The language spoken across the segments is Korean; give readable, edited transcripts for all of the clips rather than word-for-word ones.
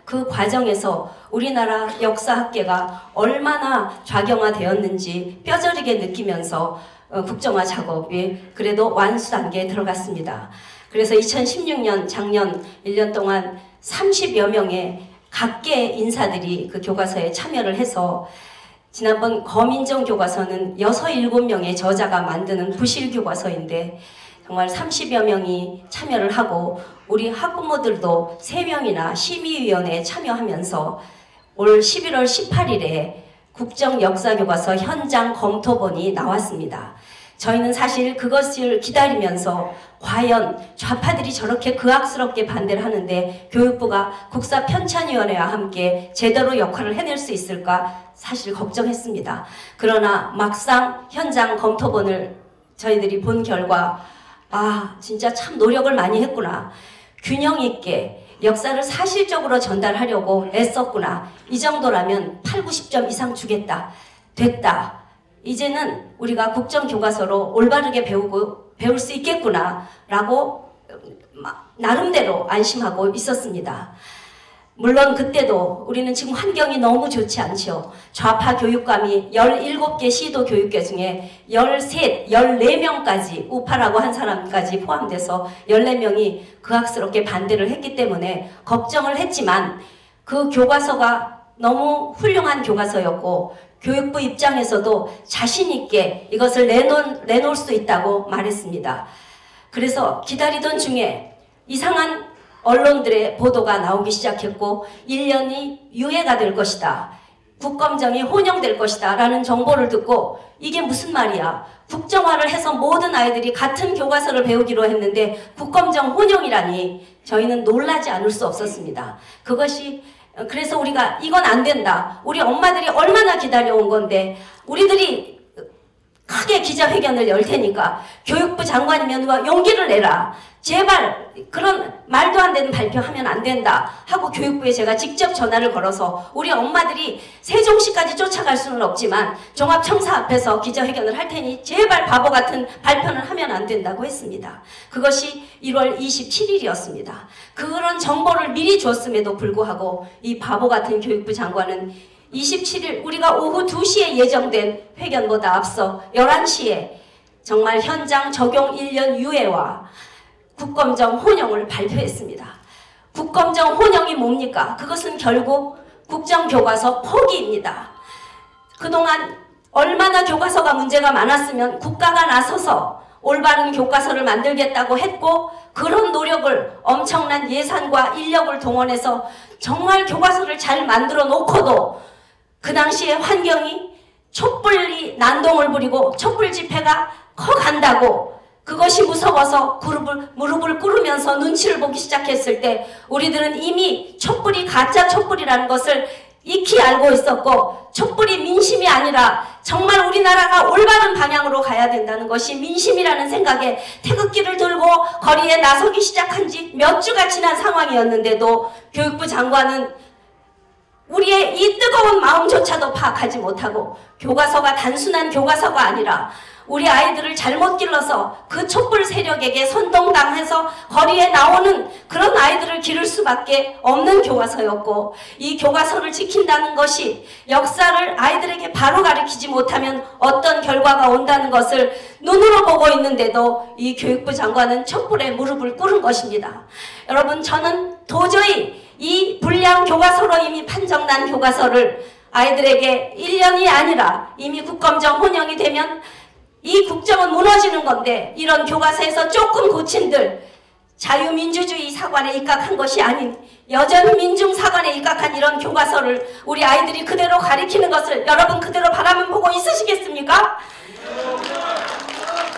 그 과정에서 우리나라 역사학계가 얼마나 좌경화되었는지 뼈저리게 느끼면서 국정화 작업이 그래도 완수 단계에 들어갔습니다. 그래서 2016년 작년 1년 동안 30여 명의 각계 인사들이 그 교과서에 참여를 해서 지난번 거민정 교과서는 6, 7명의 저자가 만드는 부실 교과서인데 정말 30여 명이 참여를 하고 우리 학부모들도 3명이나 심의위원회에 참여하면서 올 11월 18일에 국정역사교과서 현장 검토본이 나왔습니다. 저희는 사실 그것을 기다리면서 과연 좌파들이 저렇게 극악스럽게 반대를 하는데 교육부가 국사편찬위원회와 함께 제대로 역할을 해낼 수 있을까 사실 걱정했습니다. 그러나 막상 현장 검토본을 저희들이 본 결과 진짜 참 노력을 많이 했구나. 균형 있게 역사를 사실적으로 전달하려고 애썼구나. 이 정도라면 8, 90점 이상 주겠다. 됐다. 이제는 우리가 국정교과서로 올바르게 배울 수 있겠구나 라고 나름대로 안심하고 있었습니다. 물론 그때도 우리는 지금 환경이 너무 좋지 않죠. 좌파 교육감이 17개 시도 교육계 중에 13, 14명까지 우파라고 한 사람까지 포함돼서 14명이 극악스럽게 반대를 했기 때문에 걱정을 했지만 그 교과서가 너무 훌륭한 교과서였고 교육부 입장에서도 자신 있게 이것을 내놓을 수 있다고 말했습니다. 그래서 기다리던 중에 이상한 언론들의 보도가 나오기 시작했고 1년이 유예가 될 것이다. 국검정이 혼용될 것이다 라는 정보를 듣고 이게 무슨 말이야. 국정화를 해서 모든 아이들이 같은 교과서를 배우기로 했는데 국검정 혼용이라니 저희는 놀라지 않을 수 없었습니다. 그래서 우리가 이건 안 된다. 우리 엄마들이 얼마나 기다려온 건데 우리들이 크게 기자회견을 열 테니까 교육부 장관이면 누가 용기를 내라. 제발 그런 말도 안 되는 발표하면 안 된다 하고 교육부에 제가 직접 전화를 걸어서 우리 엄마들이 세종시까지 쫓아갈 수는 없지만 종합청사 앞에서 기자회견을 할 테니 제발 바보 같은 발표는 하면 안 된다고 했습니다. 그것이 1월 27일이었습니다. 그런 정보를 미리 줬음에도 불구하고 이 바보 같은 교육부 장관은 27일 우리가 오후 2시에 예정된 회견보다 앞서 11시에 정말 현장 적용 1년 유예와 국검정 혼용을 발표했습니다. 국검정 혼용이 뭡니까? 그것은 결국 국정교과서 포기입니다. 그동안 얼마나 교과서가 문제가 많았으면 국가가 나서서 올바른 교과서를 만들겠다고 했고 그런 노력을 엄청난 예산과 인력을 동원해서 정말 교과서를 잘 만들어 놓고도 그 당시에 환경이 촛불이 난동을 부리고 촛불 집회가 커간다고 그것이 무서워서 무릎을 꿇으면서 눈치를 보기 시작했을 때 우리들은 이미 촛불이 가짜 촛불이라는 것을 익히 알고 있었고 촛불이 민심이 아니라 정말 우리나라가 올바른 방향으로 가야 된다는 것이 민심이라는 생각에 태극기를 들고 거리에 나서기 시작한 지 몇 주가 지난 상황이었는데도 교육부 장관은 우리의 이 뜨거운 마음조차도 파악하지 못하고 교과서가 단순한 교과서가 아니라 우리 아이들을 잘못 길러서 그 촛불 세력에게 선동당해서 거리에 나오는 그런 아이들을 기를 수밖에 없는 교과서였고 이 교과서를 지킨다는 것이 역사를 아이들에게 바로 가르치지 못하면 어떤 결과가 온다는 것을 눈으로 보고 있는데도 이 교육부 장관은 촛불에 무릎을 꿇은 것입니다. 여러분 저는 도저히 이 불량 교과서로 이미 판정난 교과서를 아이들에게 1년이 아니라 이미 국검정 혼용이 되면 이 국정은 무너지는 건데 이런 교과서에서 조금 고친들 자유민주주의 사관에 입각한 것이 아닌 여전 민중사관에 입각한 이런 교과서를 우리 아이들이 그대로 가리키는 것을 여러분 그대로 바라만 보고 있으시겠습니까?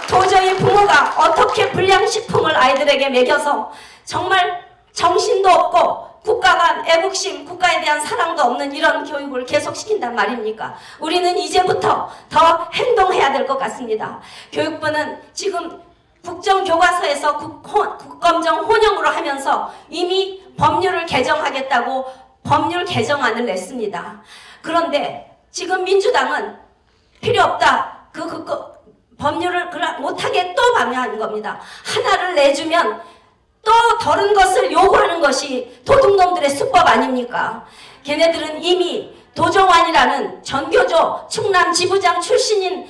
도저히 부모가 어떻게 불량식품을 아이들에게 먹여서 정말 정신도 없고 국가가 애국심, 국가에 대한 사랑도 없는 이런 교육을 계속시킨단 말입니까? 우리는 이제부터 더 행동해야 될 것 같습니다. 교육부는 지금 국정교과서에서 국검정 혼용으로 하면서 이미 법률을 개정하겠다고 법률 개정안을 냈습니다. 그런데 지금 민주당은 필요 없다. 법률을 못하게 또 방해하는 겁니다. 하나를 내주면 또 다른 것을 요구하는 것이 도둑놈들의 수법 아닙니까? 걔네들은 이미 도정환이라는 전교조 충남 지부장 출신인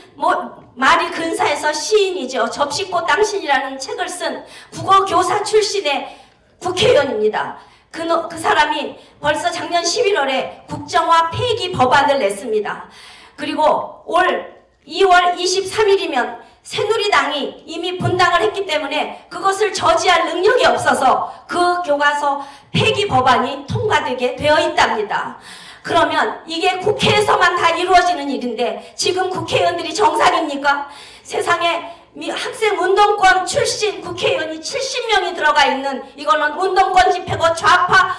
말이 근사해서 시인이죠. 접시꽃 당신이라는 책을 쓴 국어교사 출신의 국회의원입니다. 그 사람이 벌써 작년 11월에 국정화 폐기 법안을 냈습니다. 그리고 올 2월 23일이면 새누리당이 이미 분당을 했기 때문에 그것을 저지할 능력이 없어서 그 교과서 폐기 법안이 통과되게 되어 있답니다. 그러면 이게 국회에서만 다 이루어지는 일인데 지금 국회의원들이 정상입니까? 세상에 학생운동권 출신 국회의원이 70명이 들어가 있는 이거는 운동권 집회고 좌파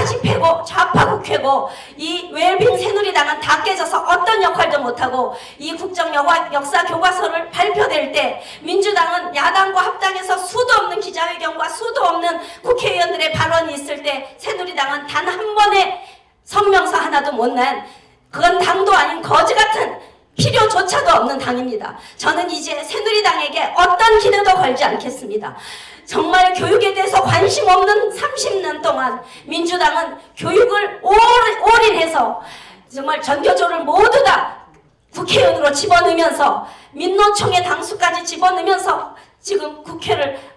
집회고 좌파 국회고 이 웰빙 새누리당은 다 깨져서 어떤 역할도 못하고 이 국정역사 교과서를 발표될 때 민주당은 야당과 합당해서 수도 없는 기자회견과 수도 없는 국회의원들의 발언이 있을 때 새누리당은 단 한 번의 성명서 하나도 못 낸 그건 당도 아닌 거지 같은 필요조차도 없는 당입니다. 저는 이제 새누리당에게 어떤 기대도 걸지 않겠습니다. 정말 교육에 대해서 관심 없는 30년 동안 민주당은 교육을 올인해서 정말 전교조를 모두 다 국회의원으로 집어넣으면서 민노총의 당수까지 집어넣으면서 지금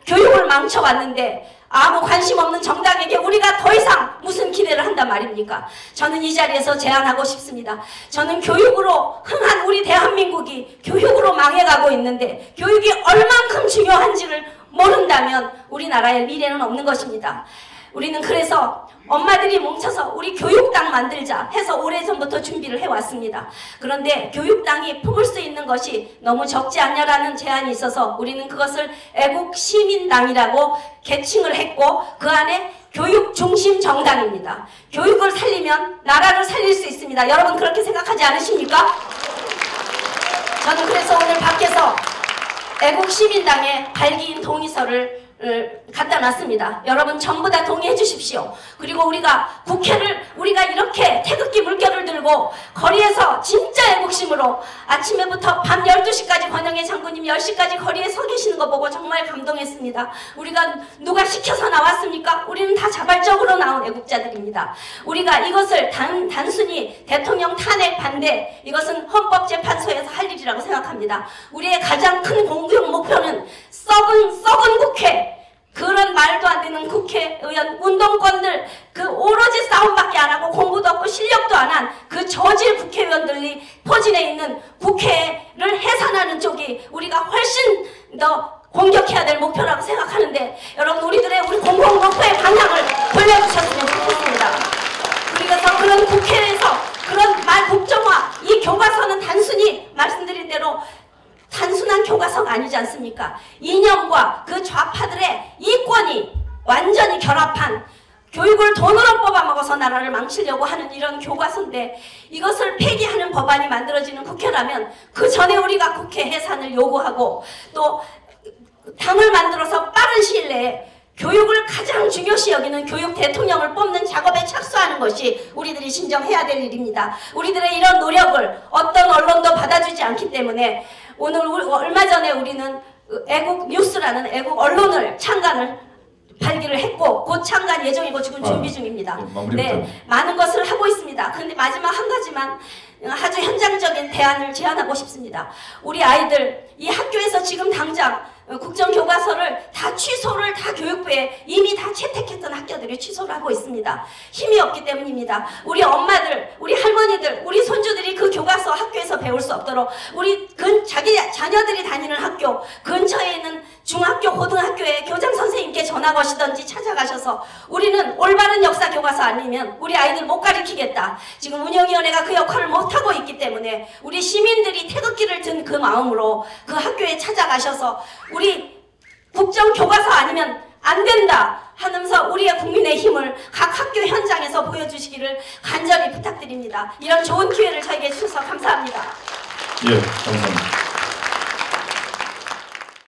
교육을 망쳐왔는데 아무 관심 없는 정당에게 우리가 더 이상 무슨 기대를 한단 말입니까? 저는 이 자리에서 제안하고 싶습니다. 저는 교육으로 흥한 우리 대한민국이 교육으로 망해가고 있는데 교육이 얼만큼 중요한지를 모른다면 우리나라의 미래는 없는 것입니다. 우리는 그래서 엄마들이 뭉쳐서 우리 교육당 만들자 해서 오래전부터 준비를 해왔습니다. 그런데 교육당이 품을 수 있는 것이 너무 적지 않냐라는 제안이 있어서 우리는 그것을 애국시민당이라고 개칭을 했고 그 안에 교육 중심 정당입니다. 교육을 살리면 나라를 살릴 수 있습니다. 여러분 그렇게 생각하지 않으십니까? 저는 그래서 오늘 밖에서 애국시민당의 발기인 동의서를 갖다 놨습니다. 여러분 전부 다 동의해 주십시오. 그리고 우리가 이렇게 태극기 물결을 들고 거리에서 진짜 애국심으로 아침에부터 밤 12시까지 권영애 장군님 10시까지 거리에 서 계시는 거 보고 정말 감동했습니다. 우리가 누가 시켜서 나왔습니까? 우리는 다 자발적으로 나온 애국자들입니다. 우리가 이것을 단순히 대통령 탄핵 반대 이것은 헌법재판소에서 할 일이라고 생각합니다. 우리의 가장 큰 공격 목표는 썩은 국회 그런 말도 안 되는 국회의원 운동권들 그 오로지 싸움밖에 안 하고 공부도 없고 실력도 안 한 그 저질 국회의원들이 포진해 있는 국회를 해산하는 쪽이 우리가 훨씬 더 공격해야 될 목표라고 생각하는데 여러분 우리 공공 목표의 방향을 돌려주셨으면 좋겠습니다. 그래서 그런 국회에서 그런 국정화 이 교과서는 단순히 말씀드린 대로 단순한 교과서가 아니지 않습니까? 이념과 그 좌파들의 이권이 완전히 결합한 교육을 돈으로 뽑아먹어서 나라를 망치려고 하는 이런 교과서인데 이것을 폐기하는 법안이 만들어지는 국회라면 그 전에 우리가 국회 해산을 요구하고 또 당을 만들어서 빠른 시일 내에 교육을 가장 중요시 여기는 교육 대통령을 뽑는 작업에 착수하는 것이 우리들이 진정해야 될 일입니다. 우리들의 이런 노력을 어떤 언론도 받아주지 않기 때문에 오늘 얼마 전에 우리는 애국 뉴스라는 애국 언론을 창간을 발기를 했고 곧 창간 예정이고 지금 준비 중입니다. 네, 많은 것을 하고 있습니다. 그런데 마지막 한 가지만 아주 현장적인 대안을 제안하고 싶습니다. 우리 아이들 이 학교에서 지금 당장 국정교과서를 다 취소를 다 교육부에 이미 다 채택했던 학교들이 취소를 하고 있습니다. 힘이 없기 때문입니다. 우리 엄마들, 우리 할머니들, 우리 손주들이 그 교과서 학교에서 배울 수 없도록 자기 자녀들이 다니는 학교 근처에 있는 중학교, 고등학교에 교장 선생님께 전화 거시던지 찾아가셔서 우리는 올바른 역사 교과서 아니면 우리 아이들 못 가르치겠다. 지금 운영위원회가 그 역할을 못하고 있기 때문에 우리 시민들이 태극기를 든 그 마음으로 그 학교에 찾아가셔서 우리 국정교과서 아니면 안 된다 하면서 우리의 국민의 힘을 각 학교 현장에서 보여주시기를 간절히 부탁드립니다. 이런 좋은 기회를 저에게 주셔서 감사합니다. 예, 감사합니다.